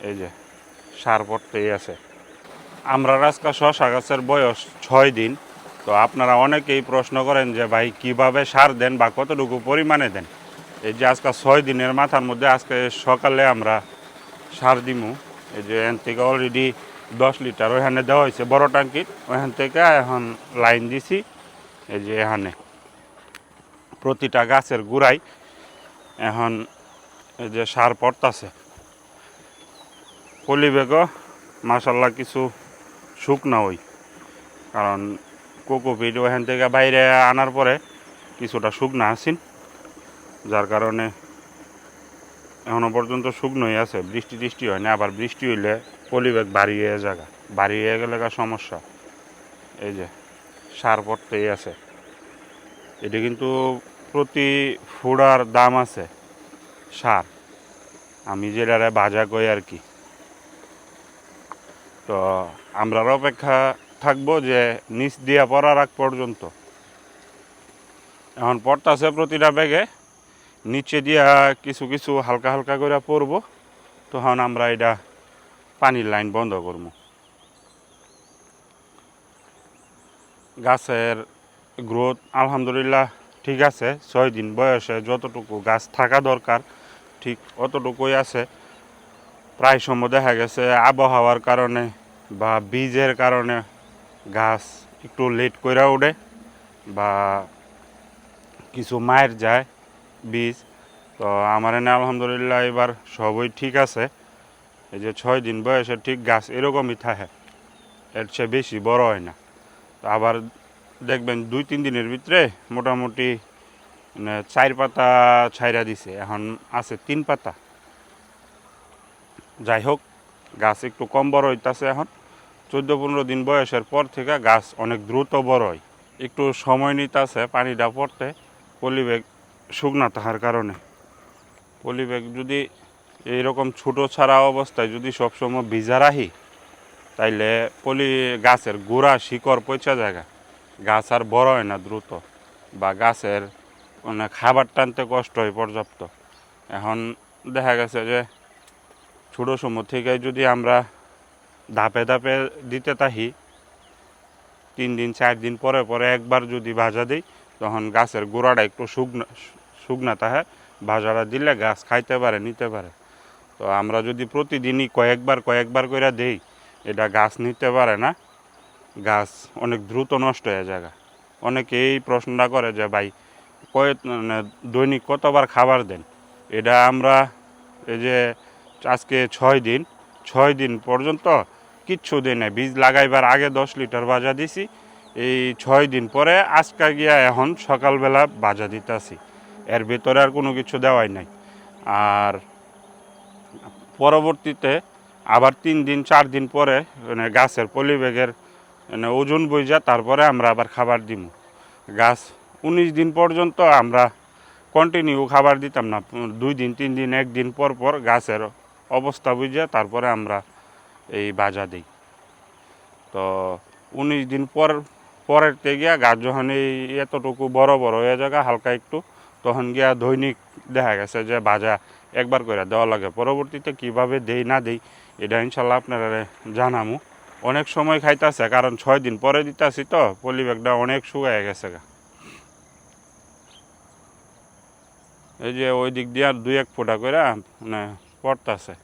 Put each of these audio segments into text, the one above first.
এই যে সার পড়তেই আছে। আমরা আজকে শশা গাছের বয়স 6 দিন। তো আপনারা অনেকেই প্রশ্ন করেন যে ভাই কিভাবে সার দেন বা কতটুকু পরিমাণে দেন। এই যে আজকে 6 দিনের মাথার মধ্যে আজকে সকালে আমরা সার দিমু। এই যে এখান থেকে অলরেডি 10 লিটার ওইখানে দেওয়া হয়েছে বড় ট্যাঙ্কির, ওইখান থেকে এখন লাইন দিছি। এই যে এখানে প্রতিটা গাছের গোড়ায় এখন এই যে সার পড়তাছে। পলি ব্যাগও মাশাল্লাহ কিছু শুকনা ওই, কারণ কোকোপিট ওখান থেকে বাইরে আনার পরে কিছুটা শুকনা আসিন, যার কারণে এখনও পর্যন্ত শুকনোই আছে। বৃষ্টি টিষ্টি হয় না, আবার বৃষ্টি হইলে পলি ব্যাগ ভারী হয়ে জায়গা, ভারী হয়ে গেলে সমস্যা। এই যে সার পড়তেই আছে। এটা কিন্তু প্রতি ফুড়ার দাম আছে সার, আমি যেটারে বাজা কই আর কি। তো আমরা অপেক্ষা থাকবো যে নিচ দিয়া পড়ার আগ পর্যন্ত। এখন পড়তাছে প্রতিটা ব্যাগে, নিচে দিয়া কিছু কিছু হালকা হালকা করে পড়বো, তখন আমরা এটা পানির লাইন বন্ধ করবো। গাছের গ্রোথ আলহামদুলিল্লাহ ঠিক আছে। 6 দিন বয়সে যতটুকু গাছ থাকা দরকার ঠিক অতটুকুই আছে। প্রায় সময় দেখা গেছে আবহাওয়ার কারণে বা বীজের কারণে গাছ একটু লেট করে ওঠে বা কিছু মায়ের যায় বীজ। তো আমার এনে আলহামদুলিল্লাহ এবার সবই ঠিক আছে। এই যে 6 দিন বয়সে ঠিক গাছ এরকমই থাকে, এর চেয়ে বেশি বড় হয় না। তো আবার দেখবেন 2-3 দিনের ভিতরে মোটামুটি 4 পাতা ছাইরা দিছে, এখন আছে 3 পাতা। যাই হোক, গাছ একটু কম বড় হইতেছে। এখন 14-15 দিন বয়সের পর থেকে গাছ অনেক দ্রুত বড় হয়। একটু সময় নিতেছে পানিটা পড়তে, পলি ব্যাগ শুকনা থাকার কারণে। পলি ব্যাগ যদি এইরকম ছোটো ছাড়া অবস্থায় যদি সবসময় ভিজা রাখি, তাইলে গাছের গোড়া শিকড় পচা জায়গা, গাছ আর বড় হয় না দ্রুত, বা গাছের মানে খাবার টানতে কষ্ট হয় পর্যাপ্ত। এখন দেখা গেছে যে ছোটো সময় থেকে যদি আমরা ধাপে ধাপে দিতে থাকি, 3 দিন 4 দিন পরে পরে একবার যদি ভাজা দিই, তখন গাছের গোড়াটা একটু শুকনা থাকে, ভাজাটা দিলে গাছ খাইতে পারে, নিতে পারে। তো আমরা যদি প্রতিদিনই কয়েকবার করে দেই, এটা গাছ নিতে পারে না, গাছ অনেক দ্রুত নষ্ট হয়ে যায়। অনেকে এই প্রশ্নটা করে যে ভাই মানে দৈনিক কতবার খাবার দেন। এটা আমরা এই যে আজকে 6 দিন পর্যন্ত কিচ্ছু দিই না। বীজ লাগাইবার আগে 10 লিটার ভাজা দিছি, এই 6 দিন পরে আজকে গিয়া এখন সকালবেলা ভাজা দিতেছি, এর ভেতরে আর কোনো কিছু দেওয়াই নাই। আর পরবর্তীতে আবার 3 দিন 4 দিন পরে মানে গাছের পলি ব্যাগের মানে ওজন বুঝা তারপরে আমরা আবার খাবার দিব। গাছ 19 দিন পর্যন্ত আমরা কন্টিনিউ খাবার দিতাম না, 2 দিন 3 দিন 1 দিন পর পর গাছের অবস্থা বুঝা তারপরে আমরা এই ভাজা দিই। তো 19 দিন পরের থেকে গিয়া গাছ যখন এই এতটুকু বড় বড় হয়ে যায় হালকা একটু, তখন গিয়া দৈনিক দেখা গেছে যে ভাজা একবার করে দেওয়া লাগে। পরবর্তীতে কিভাবে দেই না দেই এটা ইনশাল্লাহ আপনারা জানামু। অনেক সময় খাইতেছে, কারণ 6 দিন পরে দিতেছি, তো পলি ব্যাগটা অনেক শুকায় গেছে। এই যে ওই দিক দিয়ে 2-1 ফোঁটা করে মানে পড়তেছে।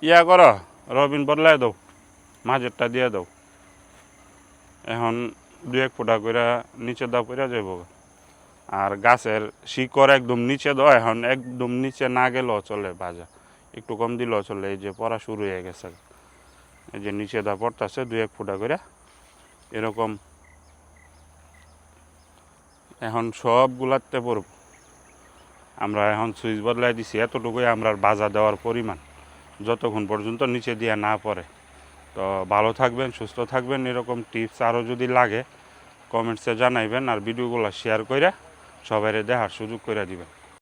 ইয়া করো, রবিন বদলাই দাও, মাঝেরটা দিয়ে দাও। এখন 2-1 ফোঁটা করে নিচে দাও পড়ে যাব। আর গাছের শিকড় একদম নিচে দাও, এখন একদম নিচে না গেলেও চলে, ভাজা একটু কম দিলেও চলে। এই যে পড়া শুরু হয়ে গেছে, এই যে নিচে দা পড়তেছে 2-1 ফোঁটা করে এরকম। এখন সবগুলাতে পড়ব। আমরা এখন সুইচ বদলাই দিছি, এতটুকুই আমরা ভাজা দেওয়ার পরিমাণ, যতক্ষণ পর্যন্ত নিচে দিয়ে না পড়ে। তো ভালো থাকবেন, সুস্থ থাকবেন। এরকম টিপস আরও যদি লাগে কমেন্টসে জানাইবেন, আর ভিডিওগুলো শেয়ার করে সবাই দেখার সুযোগ করে দিবেন।